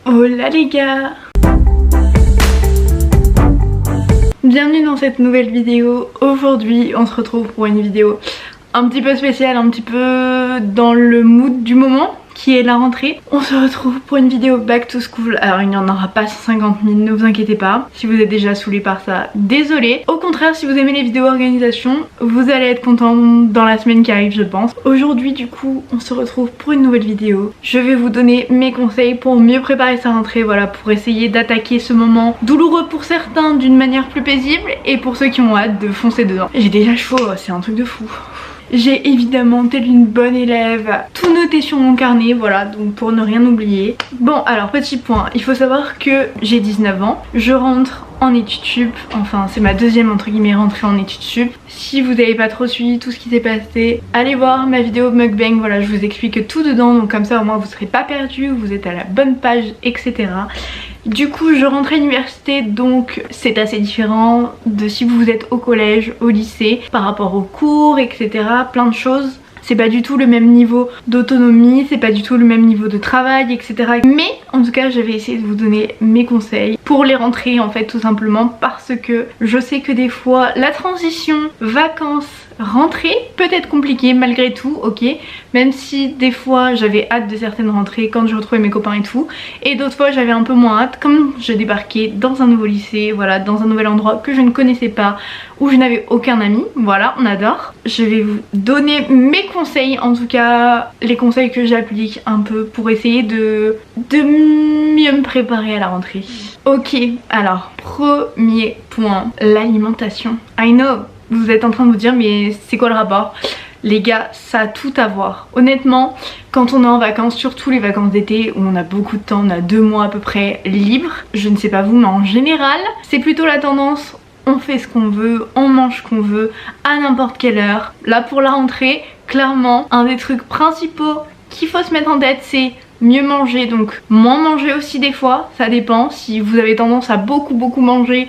Hola les gars! Bienvenue dans cette nouvelle vidéo. Aujourd'hui on se retrouve pour une vidéo un petit peu spéciale, un petit peu dans le mood du moment qui est la rentrée. On se retrouve pour une vidéo back to school. Alors il n'y en aura pas 50 000, ne vous inquiétez pas. Si vous êtes déjà saoulé par ça, désolé. Au contraire, si vous aimez les vidéos organisation, vous allez être content dans la semaine qui arrive, je pense. Aujourd'hui du coup, on se retrouve pour une nouvelle vidéo. Je vais vous donner mes conseils pour mieux préparer sa rentrée, voilà, pour essayer d'attaquer ce moment douloureux pour certains d'une manière plus paisible et pour ceux qui ont hâte de foncer dedans. J'ai déjà chaud, c'est un truc de fou. J'ai évidemment, telle une bonne élève, tout noté sur mon carnet, voilà, donc pour ne rien oublier. Bon, alors petit point, il faut savoir que j'ai 19 ans, je rentre en études sup, enfin c'est ma deuxième entre guillemets rentrée en études sup. Si vous n'avez pas trop suivi tout ce qui s'est passé, allez voir ma vidéo mukbang, voilà, je vous explique tout dedans, donc comme ça au moins vous serez pas perdu, vous êtes à la bonne page, etc. Du coup je rentre à l'université, donc c'est assez différent de si vous êtes au collège, au lycée, par rapport aux cours, etc. Plein de choses. C'est pas du tout le même niveau d'autonomie, c'est pas du tout le même niveau de travail, etc. Mais en tout cas, je vais essayer de vous donner mes conseils pour les rentrées en fait, tout simplement parce que je sais que des fois la transition vacances rentrée peut être compliquée malgré tout, ok, même si des fois j'avais hâte de certaines rentrées quand je retrouvais mes copains et tout, et d'autres fois j'avais un peu moins hâte comme je débarquais dans un nouveau lycée, voilà, dans un nouvel endroit que je ne connaissais pas, où je n'avais aucun ami, voilà, on adore. Je vais vous donner mes conseils, en tout cas les conseils que j'applique un peu pour essayer de mieux me préparer à la rentrée. Ok, alors premier point, l'alimentation. I know, vous êtes en train de vous dire mais c'est quoi le rapport? Les gars, ça a tout à voir. Honnêtement, quand on est en vacances, surtout les vacances d'été où on a beaucoup de temps, on a 2 mois à peu près libres, je ne sais pas vous mais en général, c'est plutôt la tendance, on fait ce qu'on veut, on mange ce qu'on veut, à n'importe quelle heure. Là pour la rentrée, clairement, un des trucs principaux qu'il faut se mettre en tête, c'est mieux manger, donc moins manger aussi des fois, ça dépend. Si vous avez tendance à beaucoup manger,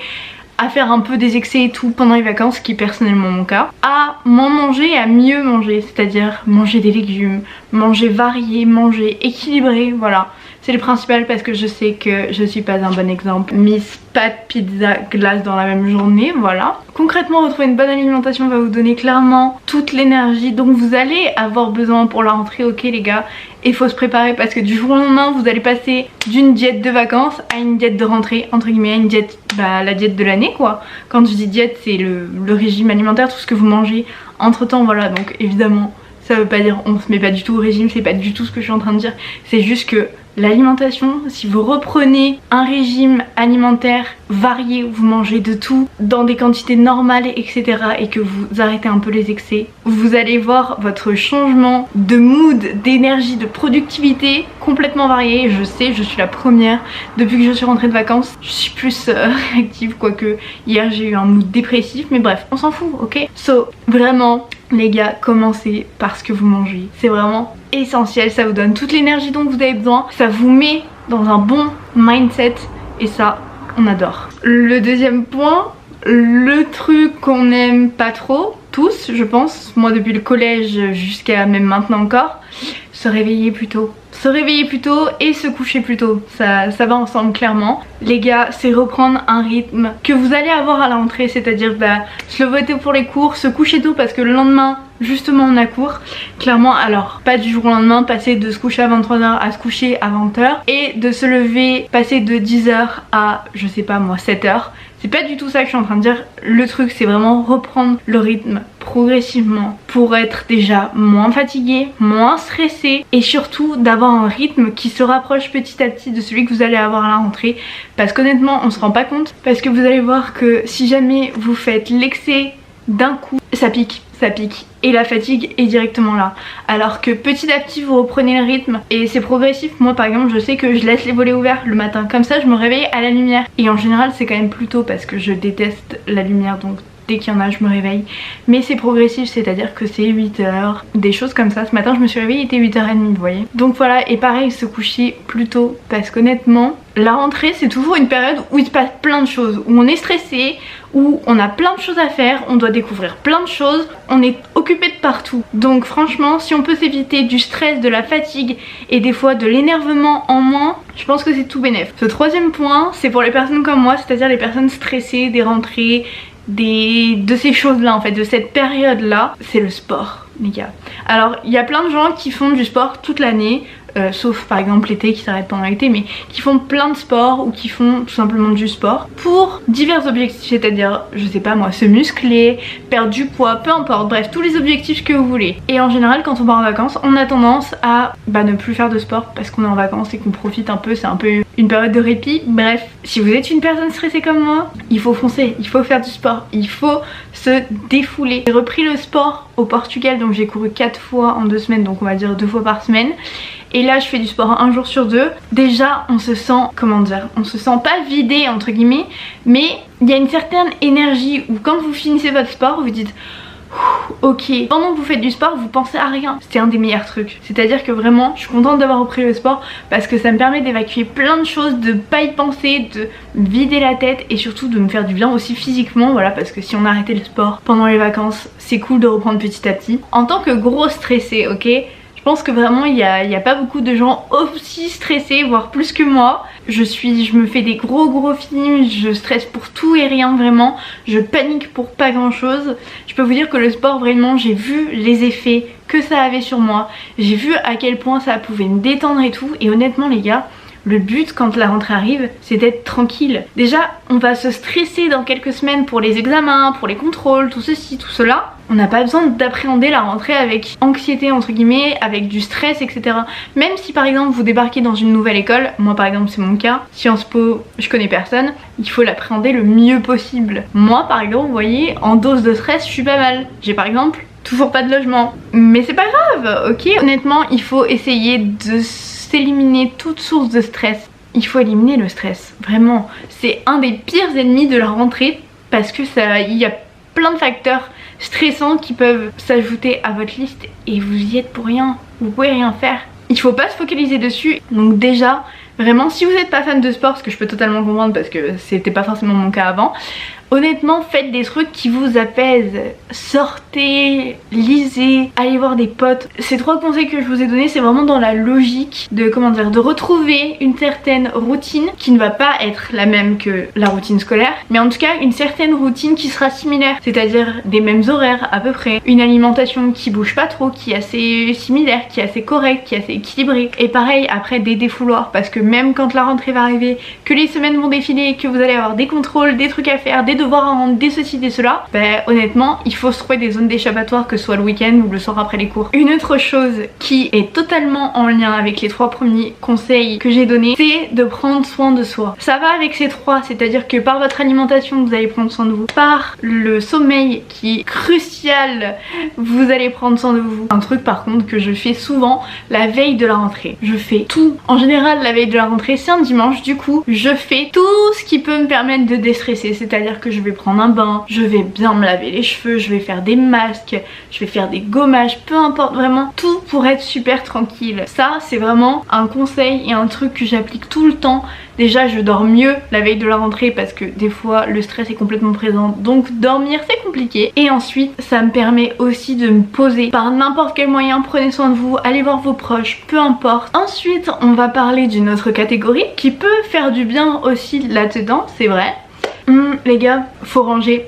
à faire un peu des excès et tout pendant les vacances, ce qui est personnellement mon cas, à moins manger et à mieux manger, c'est-à-dire manger des légumes, manger varié, manger équilibré, voilà. C'est le principal parce que je sais que je suis pas un bon exemple. Miss pâtes, pizza, glace dans la même journée, voilà. Concrètement, retrouver une bonne alimentation va vous donner clairement toute l'énergie dont vous allez avoir besoin pour la rentrée, ok les gars. Et il faut se préparer parce que du jour au lendemain, vous allez passer d'une diète de vacances à une diète de rentrée, entre guillemets, une diète, la diète de l'année quoi. Quand je dis diète, c'est le régime alimentaire, tout ce que vous mangez entre temps, voilà. Donc évidemment, ça veut pas dire on se met pas du tout au régime, c'est pas du tout ce que je suis en train de dire. C'est juste que l'alimentation, si vous reprenez un régime alimentaire varié où vous mangez de tout dans des quantités normales, etc. et que vous arrêtez un peu les excès, vous allez voir votre changement de mood, d'énergie, de productivité complètement varié. Je sais, je suis la première, depuis que je suis rentrée de vacances, je suis plus réactive, quoique hier j'ai eu un mood dépressif, mais bref, on s'en fout, ok? So, vraiment, les gars, commencez par ce que vous mangez. C'est vraiment essentiel, ça vous donne toute l'énergie dont vous avez besoin, ça vous met dans un bon mindset et ça, on adore. Le deuxième point, le truc qu'on n'aime pas trop, tous je pense, moi depuis le collège jusqu'à même maintenant encore, se réveiller plus tôt. Se réveiller plus tôt et se coucher plus tôt, ça va ensemble clairement. Les gars, c'est reprendre un rythme que vous allez avoir à la rentrée, c'est-à-dire se lever tôt pour les cours, se coucher tôt parce que le lendemain justement on a cours. Clairement, alors pas du jour au lendemain, passer de se coucher à 23 h à se coucher à 20 h et de se lever, passer de 10 h à je sais pas moi 7 h. C'est pas du tout ça que je suis en train de dire. Le truc c'est vraiment reprendre le rythme progressivement pour être déjà moins fatigué, moins stressé et surtout d'avoir un rythme qui se rapproche petit à petit de celui que vous allez avoir à la rentrée, parce qu'honnêtement on se rend pas compte, parce que vous allez voir que si jamais vous faites l'excès d'un coup, ça pique et la fatigue est directement là, alors que petit à petit vous reprenez le rythme et c'est progressif. Moi par exemple je sais que je laisse les volets ouverts le matin, comme ça je me réveille à la lumière et en général c'est quand même plus tôt parce que je déteste la lumière, donc dès qu'il y en a je me réveille, mais c'est progressif, c'est à dire que c'est 8h, des choses comme ça. Ce matin je me suis réveillée, il était 8h30 vous voyez. Donc voilà, et pareil se coucher plus tôt parce qu'honnêtement la rentrée c'est toujours une période où il se passe plein de choses, où on est stressé, où on a plein de choses à faire, on doit découvrir plein de choses, on est occupé de partout. Donc franchement si on peut s'éviter du stress, de la fatigue et des fois de l'énervement en moins, je pense que c'est tout bénef. Ce troisième point c'est pour les personnes comme moi, c'est-à-dire les personnes stressées des rentrées, de ces choses là en fait, de cette période là, c'est le sport les gars. Alors il y a plein de gens qui font du sport toute l'année, sauf par exemple l'été qui s'arrête pendant l'été, mais qui font plein de sport ou qui font tout simplement du sport pour divers objectifs, c'est-à-dire je sais pas moi, se muscler, perdre du poids, peu importe, bref tous les objectifs que vous voulez. Et en général quand on part en vacances on a tendance à ne plus faire de sport parce qu'on est en vacances et qu'on profite un peu, c'est un peu une période de répit. Bref, si vous êtes une personne stressée comme moi, il faut foncer, il faut faire du sport, il faut se défouler. J'ai repris le sport au Portugal, donc j'ai couru 4 fois en 2 semaines, donc on va dire 2 fois par semaine. Et là je fais du sport 1 jour sur 2. Déjà on se sent, comment dire, on se sent pas vidé entre guillemets, mais il y a une certaine énergie où quand vous finissez votre sport vous dites ok, pendant que vous faites du sport vous pensez à rien. C'est un des meilleurs trucs, c'est à dire que vraiment je suis contente d'avoir repris le sport parce que ça me permet d'évacuer plein de choses, de pas y penser, de vider la tête et surtout de me faire du bien aussi physiquement. Voilà, parce que si on arrêtait le sport pendant les vacances c'est cool de reprendre petit à petit. En tant que gros stressé, ok, je pense que vraiment il y a pas beaucoup de gens aussi stressés, voire plus que moi. Je me fais des gros films, je stresse pour tout et rien vraiment, je panique pour pas grand chose. Je peux vous dire que le sport vraiment j'ai vu les effets que ça avait sur moi, j'ai vu à quel point ça pouvait me détendre et tout, et honnêtement les gars, le but quand la rentrée arrive c'est d'être tranquille. Déjà on va se stresser dans quelques semaines pour les examens, pour les contrôles, tout ceci, tout cela. On n'a pas besoin d'appréhender la rentrée avec anxiété entre guillemets, avec du stress etc. Même si par exemple vous débarquez dans une nouvelle école, moi par exemple c'est mon cas, Sciences Po je connais personne, il faut l'appréhender le mieux possible. Moi par exemple vous voyez, en dose de stress je suis pas mal. J'ai par exemple toujours pas de logement, mais c'est pas grave, ok. Honnêtement il faut essayer de s'éliminer toute source de stress. Il faut éliminer le stress, vraiment. C'est un des pires ennemis de la rentrée parce que il y a plein de facteurs stressants qui peuvent s'ajouter à votre liste et vous y êtes pour rien, vous pouvez rien faire. Il faut pas se focaliser dessus. Donc déjà, vraiment si vous n'êtes pas fan de sport, ce que je peux totalement comprendre parce que c'était pas forcément mon cas avant, honnêtement faites des trucs qui vous apaisent, sortez, lisez, allez voir des potes. Ces 3 conseils que je vous ai donnés c'est vraiment dans la logique de, comment dire, de retrouver une certaine routine qui ne va pas être la même que la routine scolaire, mais en tout cas une certaine routine qui sera similaire, c'est-à-dire des mêmes horaires à peu près, une alimentation qui bouge pas trop, qui est assez similaire, qui est assez correcte, qui est assez équilibrée, et pareil après des défouloirs, parce que même quand la rentrée va arriver, que les semaines vont défiler, que vous allez avoir des contrôles, des trucs à faire, des devoirs à rendre, des ceci, des cela, honnêtement il faut se trouver des zones d'échappatoire, que ce soit le week-end ou le soir après les cours. Une autre chose qui est totalement en lien avec les 3 premiers conseils que j'ai donnés, c'est de prendre soin de soi. Ça va avec ces 3, c'est-à-dire que par votre alimentation vous allez prendre soin de vous, par le sommeil qui est crucial vous allez prendre soin de vous. Un truc par contre que je fais souvent la veille de la rentrée, je fais tout. En général la veille de la rentrée c'est un dimanche, du coup je fais tout ce qui peut me permettre de déstresser, c'est-à-dire que je vais prendre un bain, je vais bien me laver les cheveux, je vais faire des masques, je vais faire des gommages, peu importe, vraiment tout pour être super tranquille. Ça c'est vraiment un conseil et un truc que j'applique tout le temps. Déjà je dors mieux la veille de la rentrée parce que des fois le stress est complètement présent, donc dormir c'est compliqué. Et ensuite ça me permet aussi de me poser par n'importe quel moyen. Prenez soin de vous, allez voir vos proches, peu importe. Ensuite on va parler d'une autre catégorie qui peut faire du bien aussi là-dedans, c'est vrai. Les gars, faut ranger.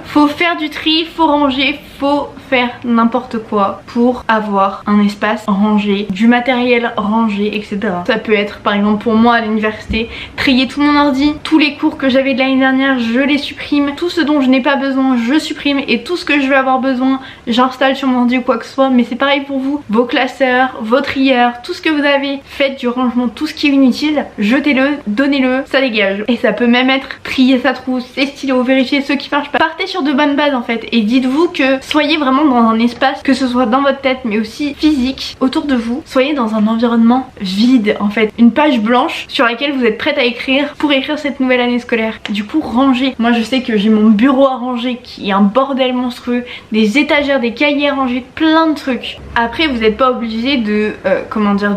Faut faire du tri, faut ranger, faut faire n'importe quoi pour avoir un espace rangé, du matériel rangé, etc. Ça peut être par exemple pour moi à l'université, trier tout mon ordi, tous les cours que j'avais de l'année dernière je les supprime, tout ce dont je n'ai pas besoin je supprime, et tout ce que je vais avoir besoin j'installe sur mon ordi ou quoi que ce soit. Mais c'est pareil pour vous, vos classeurs, vos trieurs, tout ce que vous avez, faites du rangement, tout ce qui est inutile, jetez-le, donnez-le, ça dégage. Et ça peut même être trier sa trousse, ses stylos, vérifier ceux qui marchent pas. Partez sur de bonnes bases en fait, et dites-vous que soyez vraiment vraiment dans un espace, que ce soit dans votre tête mais aussi physique, autour de vous. Soyez dans un environnement vide en fait, une page blanche sur laquelle vous êtes prête à écrire pour écrire cette nouvelle année scolaire. Du coup rangez. Moi je sais que j'ai mon bureau à ranger qui est un bordel monstrueux, des étagères, des cahiers à ranger, plein de trucs. Après vous n'êtes pas obligé de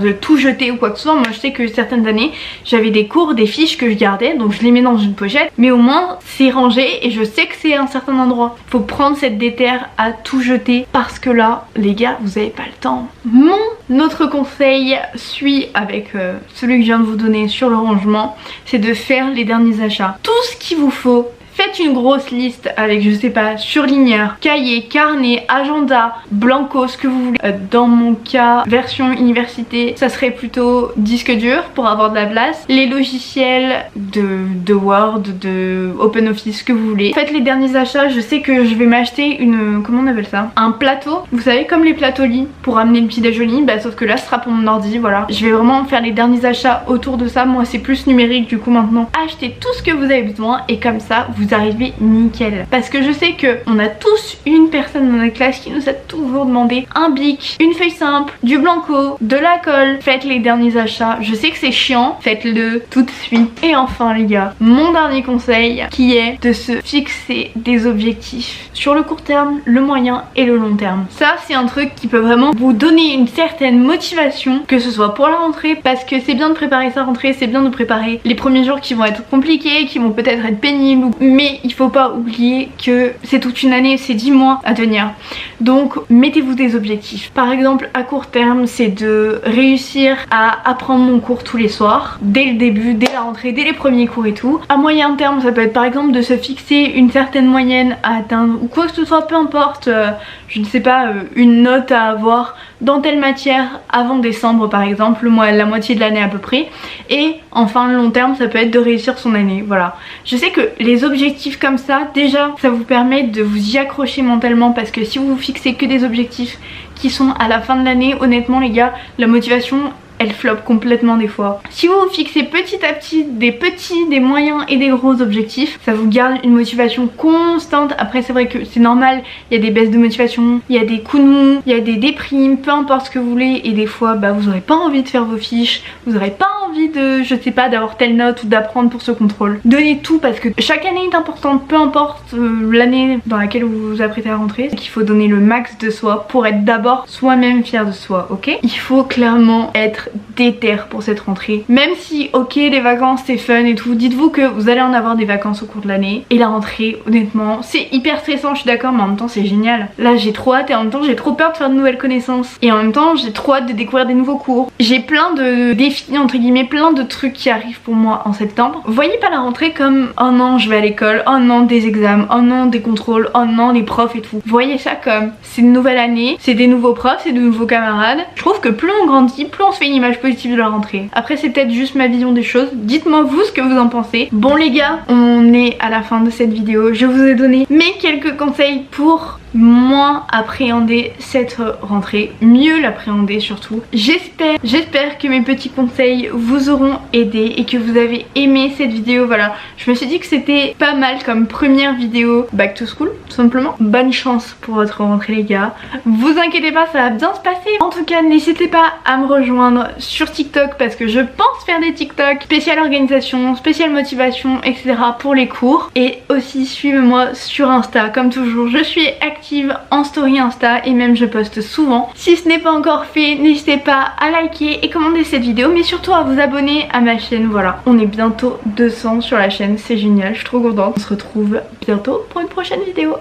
de tout jeter ou quoi que ce soit. Moi je sais que certaines années j'avais des cours, des fiches que je gardais, donc je les mets dans une pochette, mais au moins c'est rangé et je sais que c'est à un certain endroit. Faut prendre cette déterre à tout jeter parce que là les gars vous avez pas le temps. Mon autre conseil suit avec celui que je viens de vous donner sur le rangement, c'est de faire les derniers achats. Tout ce qu'il vous faut. Faites une grosse liste avec, je sais pas, surligneur, cahier, carnet, agenda, blanco, ce que vous voulez. Dans mon cas, version université, ça serait plutôt disque dur pour avoir de la place. Les logiciels de Word, de OpenOffice, ce que vous voulez. Faites les derniers achats. Je sais que je vais m'acheter une... comment on appelle ça? Un plateau. Vous savez, comme les plateaux lits pour amener le petit déj au lit, bah sauf que là ce sera pour mon ordi, voilà. Je vais vraiment faire les derniers achats autour de ça. Moi c'est plus numérique du coup maintenant. Achetez tout ce que vous avez besoin et comme ça vous arrivez nickel. Parce que je sais que on a tous une personne dans notre classe qui nous a toujours demandé un bic, une feuille simple, du blanco, de la colle. Faites les derniers achats. Je sais que c'est chiant, faites-le tout de suite. Et enfin les gars, mon dernier conseil qui est de se fixer des objectifs sur le court terme, le moyen et le long terme. Ça c'est un truc qui peut vraiment vous donner une certaine motivation, que ce soit pour la rentrée, parce que c'est bien de préparer sa rentrée, c'est bien de préparer les premiers jours qui vont être compliqués, qui vont peut-être être pénibles, mais il faut pas oublier que c'est toute une année, c'est 10 mois à tenir. Donc mettez-vous des objectifs. Par exemple à court terme c'est de réussir à apprendre mon cours tous les soirs, dès le début, dès la rentrée, dès les premiers cours et tout. À moyen terme ça peut être par exemple de se fixer une certaine moyenne à atteindre ou quoi que ce soit, peu importe, je ne sais pas, une note à avoir dans telle matière avant décembre par exemple, la moitié de l'année à peu près. Et enfin le long terme ça peut être de réussir son année, voilà. Je sais que les objectifs comme ça, déjà ça vous permet de vous y accrocher mentalement, parce que si vous vous fixez que des objectifs qui sont à la fin de l'année, honnêtement les gars, la motivation elle floppe complètement des fois. Si vous vous fixez petit à petit des petits, des moyens et des gros objectifs, ça vous garde une motivation constante. Après c'est vrai que c'est normal, il y a des baisses de motivation, il y a des coups de mou, il y a des déprimes, peu importe ce que vous voulez, et des fois bah vous aurez pas envie de faire vos fiches, vous aurez pas envie de, je sais pas, d'avoir telle note ou d'apprendre pour ce contrôle. Donnez tout parce que chaque année est importante, peu importe l'année dans laquelle vous vous apprêtez à rentrer. Il faut donner le max de soi pour être d'abord soi-même fier de soi, ok? Il faut clairement être déter pour cette rentrée. Même si ok les vacances c'est fun et tout, dites-vous que vous allez en avoir des vacances au cours de l'année. Et la rentrée honnêtement c'est hyper stressant, je suis d'accord, mais en même temps c'est génial. Là j'ai trop hâte et en même temps j'ai trop peur de faire de nouvelles connaissances. Et en même temps j'ai trop hâte de découvrir des nouveaux cours. J'ai plein de défis entre guillemets, plein de trucs qui arrivent pour moi en septembre. Voyez pas la rentrée comme oh non je vais à l'école, oh non des examens, oh non des contrôles, oh non les profs et tout. Voyez ça comme c'est une nouvelle année, c'est des nouveaux profs, c'est de nouveaux camarades. Je trouve que plus on grandit, plus on se fait une image positive de la rentrée. Après c'est peut-être juste ma vision des choses, dites-moi vous ce que vous en pensez. Bon les gars, on est à la fin de cette vidéo, je vous ai donné mes quelques conseils pour moins appréhender cette rentrée, mieux l'appréhender surtout. J'espère que mes petits conseils vous auront aidé et que vous avez aimé cette vidéo. Voilà, je me suis dit que c'était pas mal comme première vidéo back to school tout simplement. Bonne chance pour votre rentrée les gars, vous inquiétez pas, ça va bien se passer. En tout cas n'hésitez pas à me rejoindre sur TikTok parce que je pense faire des TikTok spécial organisation, spécial motivation, etc. pour les cours. Et aussi suivez-moi sur Insta, comme toujours je suis active en story Insta et même je poste souvent. Si ce n'est pas encore fait, n'hésitez pas à liker et commenter cette vidéo, mais surtout à vous abonner à ma chaîne. Voilà, on est bientôt 200 sur la chaîne, c'est génial, je suis trop contente. On se retrouve bientôt pour une prochaine vidéo.